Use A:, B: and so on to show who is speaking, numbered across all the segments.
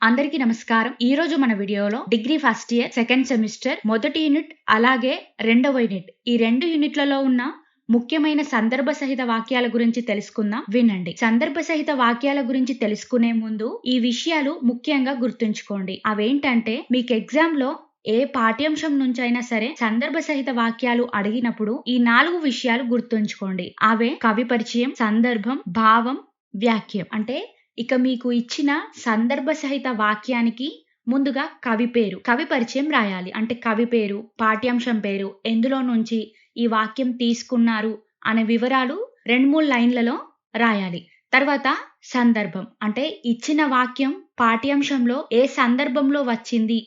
A: అందరికీ నమస్కారం. ఈ రోజు మన వీడియోలో degree first year second semester మొదటి యూనిట్ అలాగే రెండవ యూనిట్ ఈ 2 యూనిట్లలో ఉన్న ముఖ్యమైన సందర్భ సహిత వాక్యాల గురించి తెలుసుకుందాం. వినండి. సందర్భ సహిత వాక్యాల గురించి తెలుసుకునే ముందు ఈ విషయాలు ముఖ్యంగా గుర్తుంచుకోండి. అవేంటంటే మీకు ఎగ్జామ్ లో ఏ పాఠ్యాంశం నుంచైనా సరే సందర్భ సహిత వాక్యాలు అడిగినప్పుడు ఈ 4 విషయాలు గుర్తుంచుకోండి. అవే కవి పరిచయం, సందర్భం, భావం, వాక్యం. అంటే ఇక మీకు ఇచ్చిన సందర్భ సహిత వాక్యానికి ముందుగా కవి పేరు, కవి పరిచయం రాయాలి. అంటే కవి పేరు, పాఠ్యాంశం పేరు, ఎందులో నుంచి ఈ వాక్యం తీసుకున్నారు అనే వివరాలు 2-3 లైన్లలో రాయాలి. తర్వాత సందర్భం, అంటే ఇచ్చిన వాక్యం పాఠ్యాంశంలో ఏ సందర్భంలో వచ్చింది,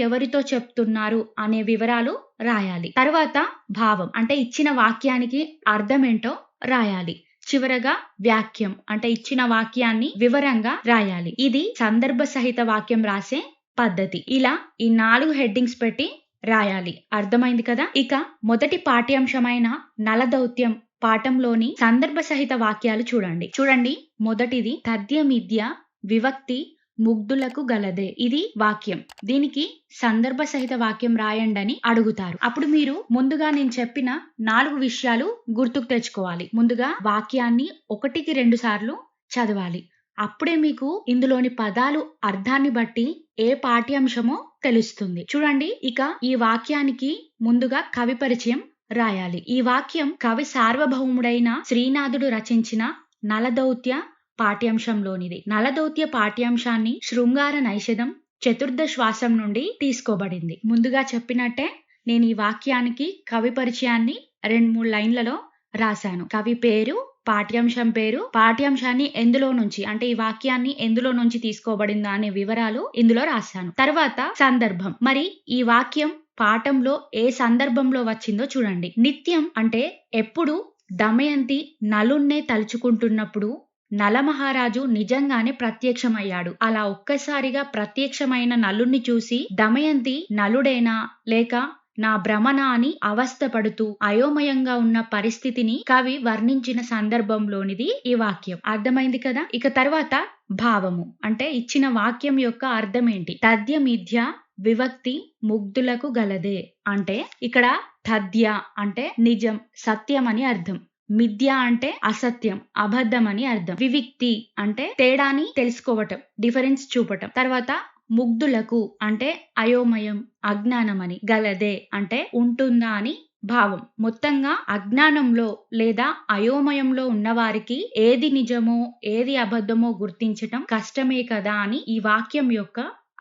A: ఎవరితో చెప్తున్నారు అనే వివరాలు రాయాలి. తర్వాత భావం, అంటే ఇచ్చిన వాక్యానికి అర్థమేంటో రాయాలి. చివరగా వాక్యం, అంటే ఇచ్చిన వాక్యాన్ని వివరంగా రాయాలి. ఇది సందర్భ సహిత వాక్యం రాసే పద్ధతి. ఇలా ఈ 4 హెడ్డింగ్స్ పెట్టి రాయాలి. అర్థమైంది కదా? ఇక మొదటి పాఠ్యాంశమైన నలదౌత్యం పాఠంలోని సందర్భ సహిత వాక్యాలు చూడండి. మొదటిది తథ్యమిద్య వివక్తి ముగ్ధులకు గలదే. ఇది వాక్యం. దీనికి సందర్భ సహిత వాక్యం రాయండని అడుగుతారు. అప్పుడు మీరు ముందుగా నేను చెప్పిన 4 విషయాలు గుర్తుకు తెచ్చుకోవాలి. ముందుగా వాక్యాన్ని 1-2 సార్లు చదవాలి. అప్పుడే మీకు ఇందులోని పదాలు అర్థాన్ని బట్టి ఏ పాఠ్యాంశమో తెలుస్తుంది. చూడండి, ఇక ఈ వాక్యానికి ముందుగా కవి పరిచయం రాయాలి. ఈ వాక్యం కవి సార్వభౌముడైన శ్రీనాథుడు రచించిన నలదౌత్య పాఠ్యాంశంలోనిది. నలదౌత్య పాఠ్యాంశాన్ని శృంగార నైషధం చతుర్థ శ్వాసం నుండి తీసుకోబడింది. ముందుగా చెప్పినట్టే నేను ఈ వాక్యానికి కవి పరిచయాన్ని 2-3 లైన్లలో రాశాను. కవి పేరు, పాఠ్యాంశం పేరు, పాఠ్యాంశాన్ని ఎందులో నుంచి, అంటే ఈ వాక్యాన్ని ఎందులో నుంచి తీసుకోబడిందా అనే వివరాలు ఇందులో రాశాను. తర్వాత సందర్భం, మరి ఈ వాక్యం పాఠంలో ఏ సందర్భంలో వచ్చిందో చూడండి. నిత్యం అంటే ఎప్పుడు దమయంతి నలున్నే తలుచుకుంటున్నప్పుడు నలమహారాజు నిజంగానే ప్రత్యక్షమయ్యాడు. అలా ఒక్కసారిగా ప్రత్యక్షమైన నలుణ్ణి చూసి దమయంతి నలుడేనా లేక నా భ్రమణ అని అవస్థపడుతూ అయోమయంగా ఉన్న పరిస్థితిని కవి వర్ణించిన సందర్భంలోనిది ఈ వాక్యం. అర్థమైంది కదా? ఇక తర్వాత భావము, అంటే ఇచ్చిన వాక్యం యొక్క అర్థం ఏంటి? తథ్యమిథ్య వివక్తి ముగ్ధులకు గలదే. అంటే ఇక్కడ తథ్య అంటే నిజం, సత్యం అని అర్థం. మిథ్య అంటే అసత్యం, అబద్ధం అని అర్థం. వివిక్తి అంటే తేడాని తెలుసుకోవటం, డిఫరెన్స్ చూపటం. తర్వాత ముగ్ధులకు అంటే అయోమయం, అజ్ఞానం అని. గలదే అంటే ఉంటుందా అని భావం. మొత్తంగా అజ్ఞానంలో లేదా అయోమయంలో ఉన్నవారికి ఏది నిజమో ఏది అబద్ధమో గుర్తించటం కష్టమే కదా అని ఈ వాక్యం యొక్క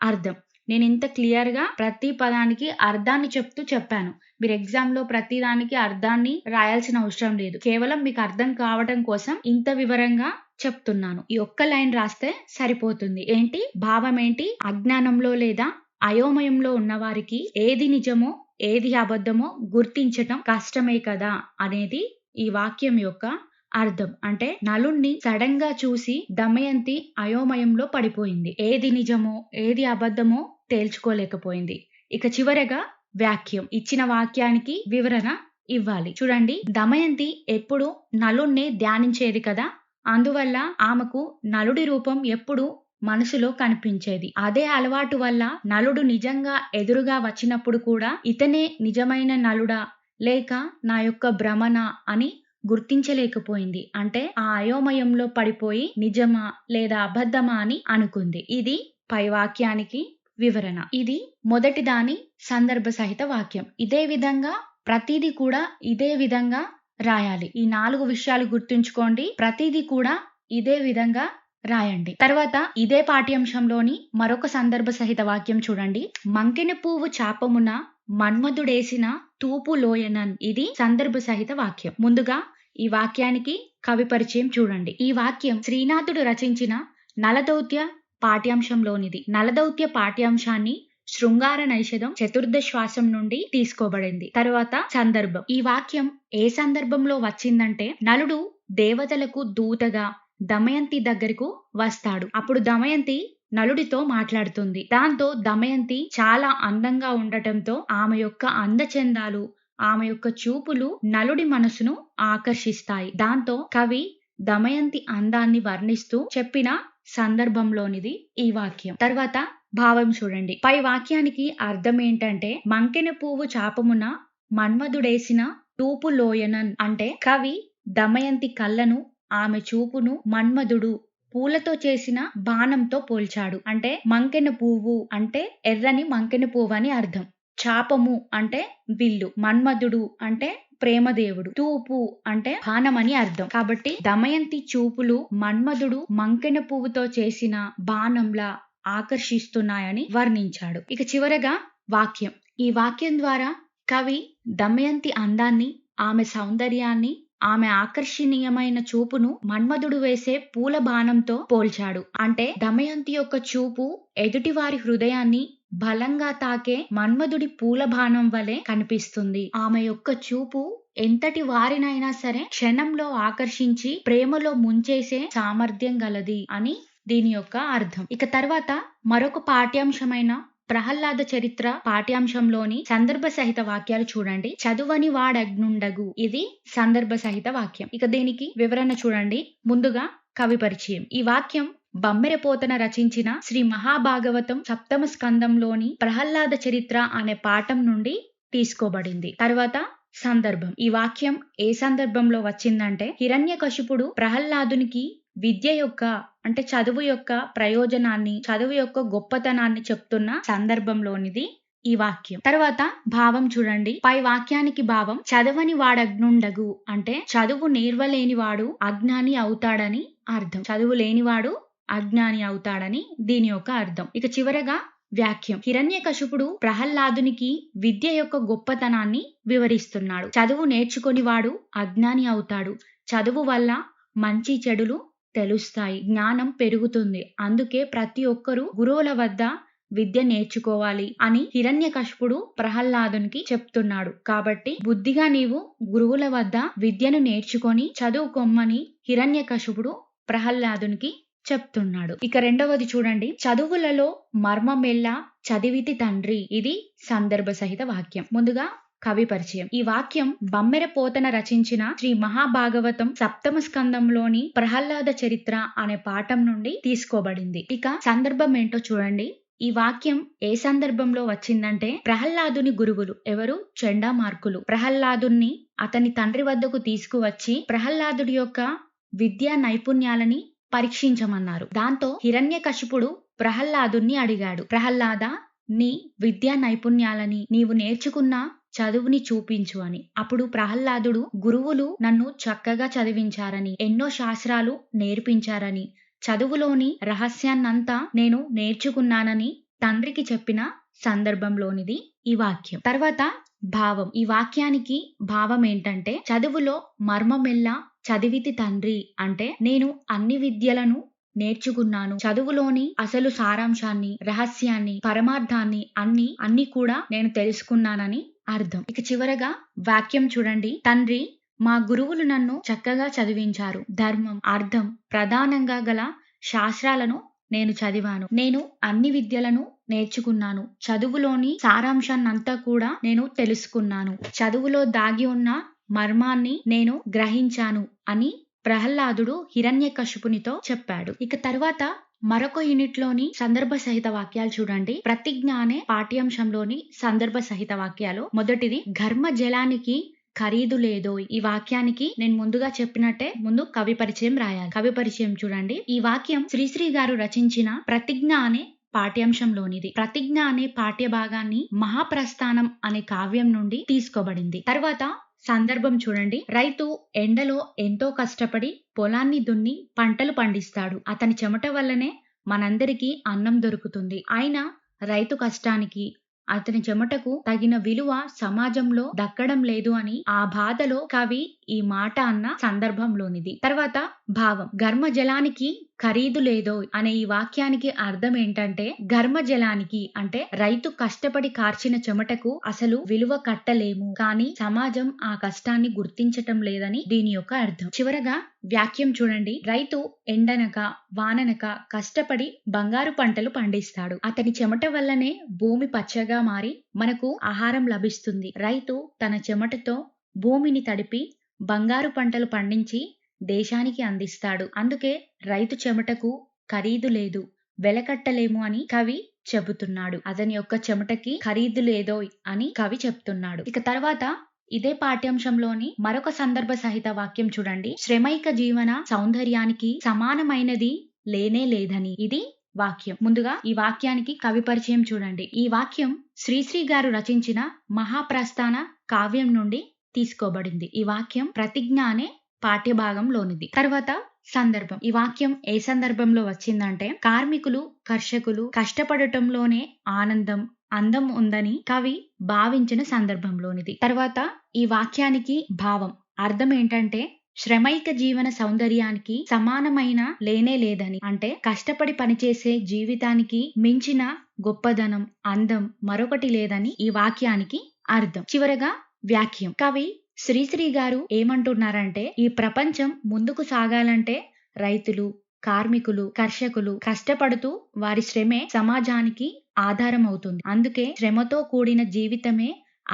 A: అర్థం. నేను ఇంత క్లియర్ గా ప్రతి పదానికి అర్థాన్ని చెప్తూ చెప్పాను. మీరు ఎగ్జామ్ లో ప్రతి దానికి అర్థాన్ని రాయాల్సిన అవసరం లేదు. కేవలం మీకు అర్థం కావడం కోసం ఇంత వివరంగా చెప్తున్నాను. ఈ ఒక్క లైన్ రాస్తే సరిపోతుంది. ఏంటి భావం ఏంటి? అజ్ఞానంలో లేదా అయోమయంలో ఉన్న వారికి ఏది నిజమో ఏది అబద్ధమో గుర్తించటం కష్టమే కదా అనేది ఈ వాక్యం యొక్క అర్థం. అంటే నలుణ్ణి సడన్ గా చూసి దమయంతి అయోమయంలో పడిపోయింది. ఏది నిజమో ఏది అబద్ధమో తేల్చుకోలేకపోయింది. ఇక చివరగా వాక్యం, ఇచ్చిన వాక్యానికి వివరణ ఇవ్వాలి. చూడండి, దమయంతి ఎప్పుడు నలుణ్ణి ధ్యానించేది కదా, అందువల్ల ఆమెకు నలుడి రూపం ఎప్పుడు మనసులో కనిపించేది. అదే అలవాటు వల్ల నలుడు నిజంగా ఎదురుగా వచ్చినప్పుడు కూడా ఇతనే నిజమైన నలుడా లేక నా యొక్క భ్రమణ అని గుర్తించలేకపోయింది. అంటే ఆ అయోమయంలో పడిపోయి నిజమా లేదా అబద్ధమా అని అనుకుంది. ఇది పై వాక్యానికి వివరణ. ఇది మొదటి దాని సందర్భ సహిత వాక్యం. ఇదే విధంగా ప్రతిదీ కూడా ఇదే విధంగా రాయాలి. ఈ 4 విషయాలు గుర్తుంచుకోండి. ప్రతిదీ కూడా ఇదే విధంగా రాయండి. తర్వాత ఇదే పాఠ్యాంశంలోని మరొక సందర్భ సహిత వాక్యం చూడండి. మంకెన పువ్వు చాపమున మన్మధుడేసిన తూపు లోయనన్. ఇది సందర్భ సహిత వాక్యం. ముందుగా ఈ వాక్యానికి కవి పరిచయం చూడండి. ఈ వాక్యం శ్రీనాథుడు రచించిన నలదౌత్య పాఠ్యాంశంలోనిది. నలదౌత్య పాఠ్యాంశాన్ని శృంగార నైషధం చతుర్థ శ్వాసం నుండి తీసుకోబడింది. తర్వాత సందర్భం, ఈ వాక్యం ఏ సందర్భంలో వచ్చిందంటే నలుడు దేవతలకు దూతగా దమయంతి దగ్గరకు వస్తాడు. అప్పుడు దమయంతి నలుడితో మాట్లాడుతుంది. దాంతో దమయంతి చాలా అందంగా ఉండటంతో ఆమె యొక్క అందచందాలు, ఆమె యొక్క చూపులు నలుడి మనసును ఆకర్షిస్తాయి. దాంతో కవి దమయంతి అందాన్ని వర్ణిస్తూ చెప్పిన సందర్భంలోనిది ఈ వాక్యం. తర్వాత భావం చూడండి. పై వాక్యానికి అర్థం ఏంటంటే, మంకెన పువ్వు చాపమున మన్మధుడేసిన చూపు లోయనన్ అంటే కవి దమయంతి కళ్ళను, ఆమె చూపును మన్మధుడు పూలతో చేసిన బాణంతో పోల్చాడు. అంటే మంకెన పువ్వు అంటే ఎర్రని మంకెన పువ్వు అని అర్థం. చాపము అంటే విల్లు, మన్మధుడు అంటే ప్రేమదేవుడు, తూపు అంటే బాణం అని అర్థం. కాబట్టి దమయంతి చూపులు మన్మధుడు మంకెన పువ్వుతో చేసిన బాణంలా ఆకర్షిస్తున్నాయని వర్ణించాడు. ఇక చివరగా వాక్యం. ఈ వాక్యం ద్వారా కవి దమయంతి అందాన్ని, ఆమె సౌందర్యాన్ని, ఆమె ఆకర్షణీయమైన చూపును మన్మధుడు వేసే పూల బాణంతో పోల్చాడు. అంటే దమయంతి యొక్క చూపు ఎదుటివారి హృదయాన్ని బలంగా తాకే మన్మధుడి పూల బాణం వలె కనిపిస్తుంది. ఆమె యొక్క చూపు ఎంతటి వారినైనా సరే క్షణంలో ఆకర్షించి ప్రేమలో ముంచేసే సామర్థ్యం గలది అని దీని యొక్క అర్థం. ఇక తర్వాత మరొక పాఠ్యాంశమైన ప్రహ్లాద చరిత్ర పాఠ్యాంశంలోని సందర్భ సహిత వాక్యాలు చూడండి. చదువని వాడగ్నుండగు, ఇది సందర్భ సహిత వాక్యం. ఇక దీనికి వివరణ చూడండి. ముందుగా కవి పరిచయం. ఈ వాక్యం బమ్మెరపోతన రచించిన శ్రీ మహాభాగవతం సప్తమ స్కందంలోని ప్రహ్లాద చరిత్ర అనే పాఠం నుండి తీసుకోబడింది. తర్వాత సందర్భం. ఈ వాక్యం ఏ సందర్భంలో వచ్చిందంటే, హిరణ్యకశిపుడు ప్రహ్లాదునికి విద్య యొక్క అంటే చదువు యొక్క ప్రయోజనాన్ని, చదువు యొక్క గొప్పతనాన్ని చెప్తున్న సందర్భంలోనిది ఈ వాక్యం. తర్వాత భావం చూడండి. పై వాక్యానికి భావం చదవని వాడగ్నుండగు అంటే చదువు నేర్వలేని వాడు అజ్ఞాని అవుతాడని అర్థం. చదువు లేనివాడు అజ్ఞాని అవుతాడని దీని యొక్క అర్థం. ఇక చివరగా వ్యాఖ్యం. హిరణ్యకశిపుడు ప్రహ్లాదునికి విద్య యొక్క గొప్పతనాన్ని వివరిస్తున్నాడు. చదువు నేర్చుకొని వాడు అజ్ఞాని అవుతాడు. చదువు వల్ల మంచి చెడులు తెలుస్తాయి, జ్ఞానం పెరుగుతుంది. అందుకే ప్రతి ఒక్కరూ గురువుల వద్ద విద్య నేర్చుకోవాలి అని హిరణ్యకశిపుడు ప్రహ్లాదునికి చెప్తున్నాడు. కాబట్టి బుద్ధిగా నీవు గురువుల వద్ద విద్యను నేర్చుకొని చదువుకొమ్మని హిరణ్యకశిపుడు ప్రహ్లాదునికి చెప్తున్నాడు. ఇక రెండవది చూడండి. చదువులలో మర్మమెల్లా చదివితి తండ్రి, ఇది సందర్భ సహిత వాక్యం. ముందుగా కవి పరిచయం. ఈ వాక్యం బమ్మెరపోతన రచించిన శ్రీ మహాభాగవతం సప్తమ స్కందంలోని ప్రహ్లాద చరిత్ర అనే పాఠం నుండి తీసుకోబడింది. ఇక సందర్భం ఏంటో చూడండి. ఈ వాక్యం ఏ సందర్భంలో వచ్చిందంటే, ప్రహ్లాదుని గురువులు ఎవరు? చండామార్కులు ప్రహ్లాదుని అతని తండ్రి వద్దకు తీసుకువచ్చి ప్రహ్లాదుడి యొక్క విద్యా నైపుణ్యాలని పరీక్షించమన్నారు. దాంతో హిరణ్యకశిపుడు ప్రహ్లాదుని అడిగాడు, ప్రహ్లాద, నీ విద్యా నైపుణ్యాలని, నీవు నేర్చుకున్న చదువుని చూపించు అని. అప్పుడు ప్రహ్లాదుడు, గురువులు నన్ను చక్కగా చదివించారని, ఎన్నో శాస్త్రాలు నేర్పించారని, చదువులోని రహస్యాన్నంతా నేను నేర్చుకున్నానని తండ్రికి చెప్పిన సందర్భంలోనిది ఈ వాక్యం. తర్వాత భావం. ఈ వాక్యానికి భావం ఏంటంటే, చదువులో మర్మమెల్లా చదివితి తండ్రి అంటే నేను అన్ని విద్యలను నేర్చుకున్నాను. చదువులోని అసలు సారాంశాన్ని, రహస్యాన్ని, పరమార్థాన్ని అన్ని కూడా నేను తెలుసుకున్నానని అర్థం. ఇక చివరగా వాక్యం చూడండి. తండ్రి, మా గురువులు నన్ను చక్కగా చదివించారు. ధర్మం, అర్థం ప్రధానంగా గల శాస్త్రాలను నేను చదివాను. నేను అన్ని విద్యలను నేర్చుకున్నాను. చదువులోని సారాంశాన్నంతా కూడా నేను తెలుసుకున్నాను. చదువులో దాగి ఉన్న మర్మాన్ని నేను గ్రహించాను అని ప్రహ్లాదుడు హిరణ్యకశిపునితో చెప్పాడు. ఇక తర్వాత మరొక యూనిట్ లోని సందర్భ సహిత వాక్యాలు చూడండి. ప్రతిజ్ఞ అనే పాఠ్యాంశంలోని సందర్భ సహిత వాక్యాలు. మొదటిది, ఘర్మ జలానికి ఖరీదు లేదో. ఈ వాక్యానికి నేను ముందుగా చెప్పినట్టే ముందు కవి పరిచయం రాయాలి. కవి పరిచయం చూడండి. ఈ వాక్యం శ్రీశ్రీ గారు రచించిన ప్రతిజ్ఞ అనే పాఠ్యాంశంలోనిది. ప్రతిజ్ఞ అనే పాఠ్య భాగాన్ని మహాప్రస్థానం అనే కావ్యం నుండి తీసుకోబడింది. తర్వాత సందర్భం చూడండి. రైతు ఎండలో ఎంతో కష్టపడి పొలాన్ని దున్ని పంటలు పండిస్తాడు. అతని చెమట వల్లనే మనందరికీ అన్నం దొరుకుతుంది. అయినా రైతు కష్టానికి, అతని చెమటకు తగిన విలువ సమాజంలో దక్కడం లేదు అని ఆ బాధలో కవి ఈ మాట అన్న సందర్భంలోనిది. తర్వాత భావం. ఘర్మ జలానికి ఖరీదు లేదో అనే ఈ వాక్యానికి అర్థం ఏంటంటే, ఘర్మ జలానికి అంటే రైతు కష్టపడి కార్చిన చెమటకు అసలు విలువ కట్టలేము, కానీ సమాజం ఆ కష్టాన్ని గుర్తించటం లేదని దీని యొక్క అర్థం. చివరగా వాక్యం చూడండి. రైతు ఎండనక వాననక కష్టపడి బంగారు పంటలు పండిస్తాడు. అతని చెమట వల్లనే భూమి పచ్చగా మారి మనకు ఆహారం లభిస్తుంది. రైతు తన చెమటతో భూమిని తడిపి బంగారు పంటలు పండించి దేశానికి అందిస్తాడు. అందుకే రైతు చెమటకు ఖరీదు లేదు, వెలకట్టలేము అని కవి చెబుతున్నాడు. అతని యొక్క చెమటకి ఖరీదు లేదో అని కవి చెప్తున్నాడు. ఇక తర్వాత ఇదే పాఠ్యాంశంలోని మరొక సందర్భ సహిత వాక్యం చూడండి. శ్రమైక జీవన సౌందర్యానికి సమానమైనది లేనే లేదని. ఇది వాక్యం. ముందుగా ఈ వాక్యానికి కవి పరిచయం చూడండి. ఈ వాక్యం శ్రీశ్రీ గారు రచించిన మహాప్రస్థాన కావ్యం నుండి తీసుకోబడింది. ఈ వాక్యం ప్రతిజ్ఞ అనే పాఠ్యభాగంలోనిది. తర్వాత సందర్భం. ఈ వాక్యం ఏ సందర్భంలో వచ్చిందంటే, కార్మికులు, కర్షకులు కష్టపడటంలోనే అందం ఉందని కవి భావించిన సందర్భంలోనిది. తర్వాత ఈ వాక్యానికి భావం, అర్థం ఏంటంటే, శ్రమైక జీవన సౌందర్యానికి సమానమైన లేనే లేదని, అంటే కష్టపడి పనిచేసే జీవితానికి మించిన గొప్పదనం, అందం మరొకటి లేదని ఈ వాక్యానికి అర్థం. చివరగా వ్యాఖ్యం. కవి శ్రీశ్రీ గారు ఏమంటున్నారంటే, ఈ ప్రపంచం ముందుకు సాగాలంటే రైతులు, కార్మికులు, కర్షకులు కష్టపడుతూ వారి శ్రమే సమాజానికి ఆధారం అవుతుంది. అందుకే శ్రమతో కూడిన జీవితమే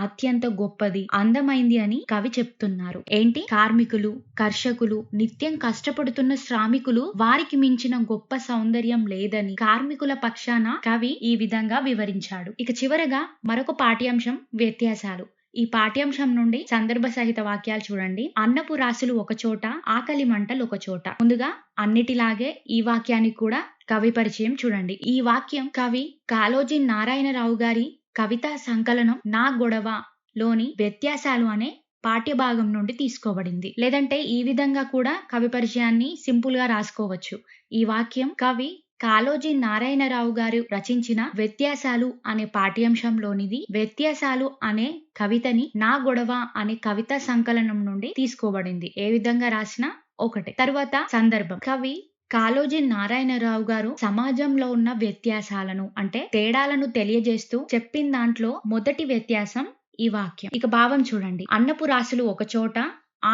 A: అత్యంత గొప్పది, అందమైంది అని కవి చెప్తున్నారు. ఏంటి? కార్మికులు, కర్షకులు, నిత్యం కష్టపడుతున్న శ్రామికులు, వారికి మించిన గొప్ప సౌందర్యం లేదని కార్మికుల పక్షాన కవి ఈ విధంగా వివరించాడు. ఇక చివరగా మరొక పాఠ్యాంశం వ్యత్యాసాలు. ఈ పాఠ్యాంశం నుండి సందర్భ సహిత వాక్యాలు చూడండి. అన్నపు రాసులు ఒక చోట, ఆకలి మంటలు ఒక చోట. ముందుగా అన్నిటిలాగే ఈ వాక్యానికి కూడా కవి పరిచయం చూడండి. ఈ వాక్యం కవి కాళోజీ నారాయణరావు గారి కవితా సంకలనం నా గొడవ లోని వ్యత్యాసాలు అనే పాఠ్యభాగం నుండి తీసుకోబడింది. లేదంటే ఈ విధంగా కూడా కవి పరిచయాన్ని సింపుల్ గా రాసుకోవచ్చు. ఈ వాక్యం కవి కాళోజీ నారాయణరావు గారు రచించిన వ్యత్యాసాలు అనే పాఠ్యాంశంలోనిది. వ్యత్యాసాలు అనే కవితని నా గొడవ అనే కవితా సంకలనం నుండి తీసుకోబడింది. ఏ విధంగా రాసినా ఒకటే. తర్వాత సందర్భం. కవి కాళోజీ నారాయణరావు గారు సమాజంలో ఉన్న వ్యత్యాసాలను, అంటే తేడాలను తెలియజేస్తూ చెప్పిన దాంట్లో మొదటి వ్యత్యాసం ఈ వాక్యం. ఇక భావం చూడండి. అన్నపు రాసులు ఒక చోట,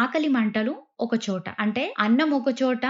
A: ఆకలి మంటలు ఒక చోట. అంటే అన్నం ఒక చోట,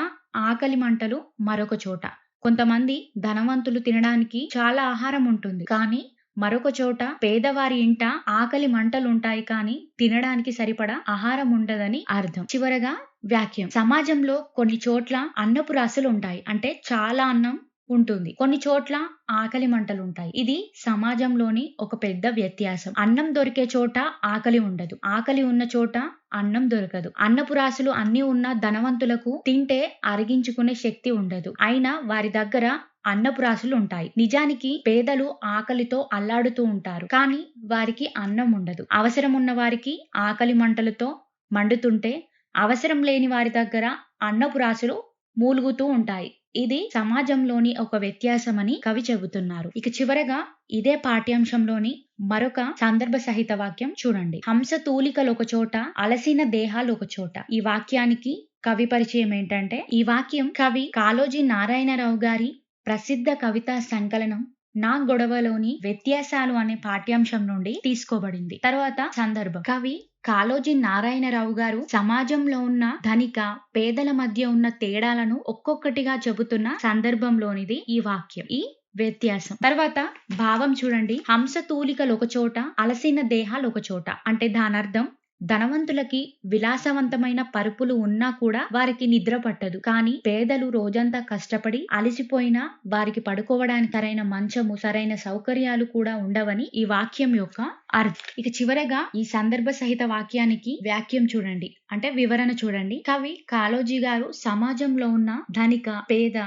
A: ఆకలి మంటలు మరొక చోట. కొంతమంది ధనవంతులు తినడానికి చాలా ఆహారం ఉంటుంది, కానీ మరొక చోట పేదవారి ఇంట ఆకలి మంటలుంటాయి, కానీ తినడానికి సరిపడా ఆహారం ఉండదని అర్థం. చివరగా వాక్యం. సమాజంలో కొన్ని చోట్ల అన్నపు రాసులు ఉంటాయి, అంటే చాలా అన్నం ఉంటుంది. కొన్ని చోట్ల ఆకలి మంటలుంటాయి. ఇది సమాజంలోని ఒక పెద్ద వ్యత్యాసం. అన్నం దొరికే చోట ఆకలి ఉండదు, ఆకలి ఉన్న చోట అన్నం దొరకదు. అన్నపు రాసులు అన్ని ఉన్న ధనవంతులకు తింటే అరిగించుకునే శక్తి ఉండదు, అయినా వారి దగ్గర అన్నపు రాసులు ఉంటాయి. నిజానికి పేదలు ఆకలితో అల్లాడుతూ ఉంటారు, కానీ వారికి అన్నం ఉండదు. అవసరం ఉన్న వారికి ఆకలి మంటలతో మండుతుంటే, అవసరం లేని వారి దగ్గర అన్నపు రాసులు మూలుగుతూ ఉంటాయి. ఇది సమాజంలోని ఒక వ్యత్యాసమని కవి చెబుతున్నారు. ఇక చివరగా ఇదే పాఠ్యాంశంలోని మరొక సందర్భ సహిత వాక్యం చూడండి. హంస తూలికలు ఒక చోట, అలసిన దేహాలు ఒక చోట. ఈ వాక్యానికి కవి పరిచయం ఏంటంటే, ఈ వాక్యం కవి కాళోజీ నారాయణరావు గారి ప్రసిద్ధ కవితా సంకలనం నా గొడవలోని వ్యత్యాసాలు అనే పాఠ్యాంశం నుండి తీసుకోబడింది. తర్వాత సందర్భం. కవి కాళోజీ నారాయణరావు గారు సమాజంలో ఉన్న ధనిక, పేదల మధ్య ఉన్న తేడాలను ఒక్కొక్కటిగా చెబుతున్న సందర్భంలోనిది ఈ వాక్యం, ఈ వ్యత్యాసం. తర్వాత భావం చూడండి. హంస తూలికలు ఒక చోట, అలసిన దేహాలు ఒక చోట. అంటే దానర్థం, ధనవంతులకి విలాసవంతమైన పరుపులు ఉన్నా కూడా వారికి నిద్ర పట్టదు, కానీ పేదలు రోజంతా కష్టపడి అలసిపోయినా వారికి పడుకోవడానికి సరైన మంచము, సరైన సౌకర్యాలు కూడా ఉండవని ఈ వాక్యం యొక్క అర్థం. ఇక చివరగా ఈ సందర్భ సహిత వాక్యానికి వాక్యం చూడండి, అంటే వివరణ చూడండి. కవి కాళోజీ గారు సమాజంలో ఉన్న ధనిక, పేద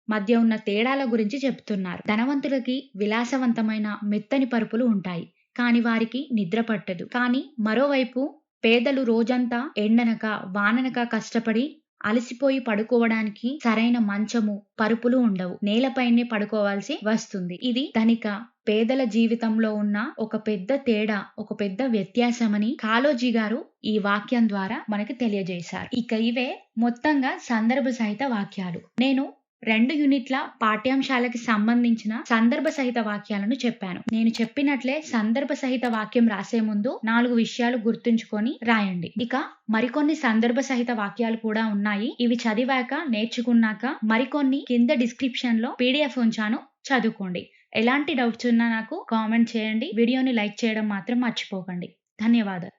A: మధ్య ఉన్న తేడాల గురించి చెప్తున్నారు. ధనవంతులకి విలాసవంతమైన మెత్తని పరుపులు ఉంటాయి, కానీ వారికి నిద్ర పట్టదు. కానీ మరోవైపు పేదలు రోజంతా ఎండనక వాననక కష్టపడి అలసిపోయి పడుకోవడానికి సరైన మంచము, పరుపులు ఉండవు, నేలపైనే పడుకోవాల్సి వస్తుంది. ఇది ధనిక, పేదల జీవితంలో ఉన్న ఒక పెద్ద తేడా, ఒక పెద్ద వ్యత్యాసమని కాళోజీ గారు ఈ వాక్యం ద్వారా మనకి తెలియజేశారు. ఇక ఇవే మొత్తంగా సందర్భ సహిత వాక్యాలు. నేను 2 యూనిట్ల పాఠ్యాంశాలకి సంబంధించిన సందర్భ సహిత వాక్యాలను చెప్పాను. నేను చెప్పినట్లే సందర్భ సహిత వాక్యం రాసే ముందు 4 విషయాలు గుర్తుంచుకొని రాయండి. ఇక మరికొన్ని సందర్భ సహిత వాక్యాలు కూడా ఉన్నాయి. ఇవి చదివాక, నేర్చుకున్నాక మరికొన్ని కింద డిస్క్రిప్షన్ లో PDF ఉంచాను, చదువుకోండి. ఎలాంటి డౌట్స్ ఉన్నా నాకు కామెంట్ చేయండి. వీడియోని లైక్ చేయడం మాత్రం మర్చిపోకండి. ధన్యవాదాలు.